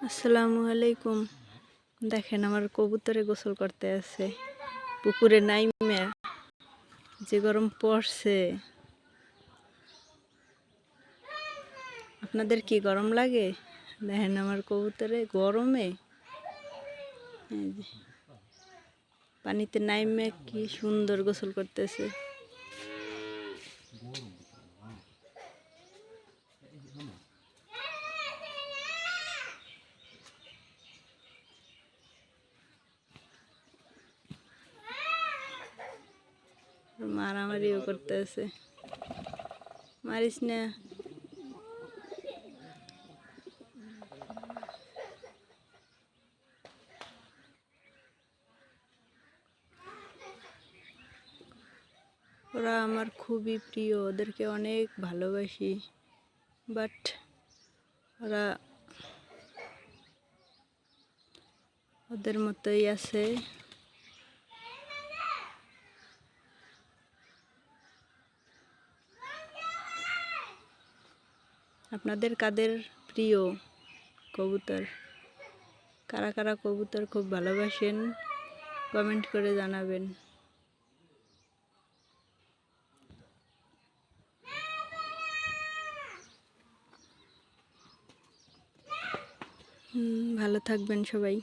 আসসালামু আলাইকুম। দেখেন আমার কবুতরে গোসল করতে আছে পুকুরে নাইমা। যে গরম পড়ছে, আপনাদের কি গরম লাগে? দেখেন আমার কবুতরে গরমে এই যে পানিতে নাইমা কি সুন্দর গোসল করতেছে। মারামারিও করতেছে, মারিস না। ওরা আমার খুবই প্রিয়, ওদেরকে অনেক ভালোবাসি, বাট ওরা ওদের মতোই আছে। আপনাদের কাদের প্রিয় কবুতর? কারা কারা কবুতর খুব ভালোবাসেন কমেন্ট করে জানাবেন। ভালো থাকবেন সবাই।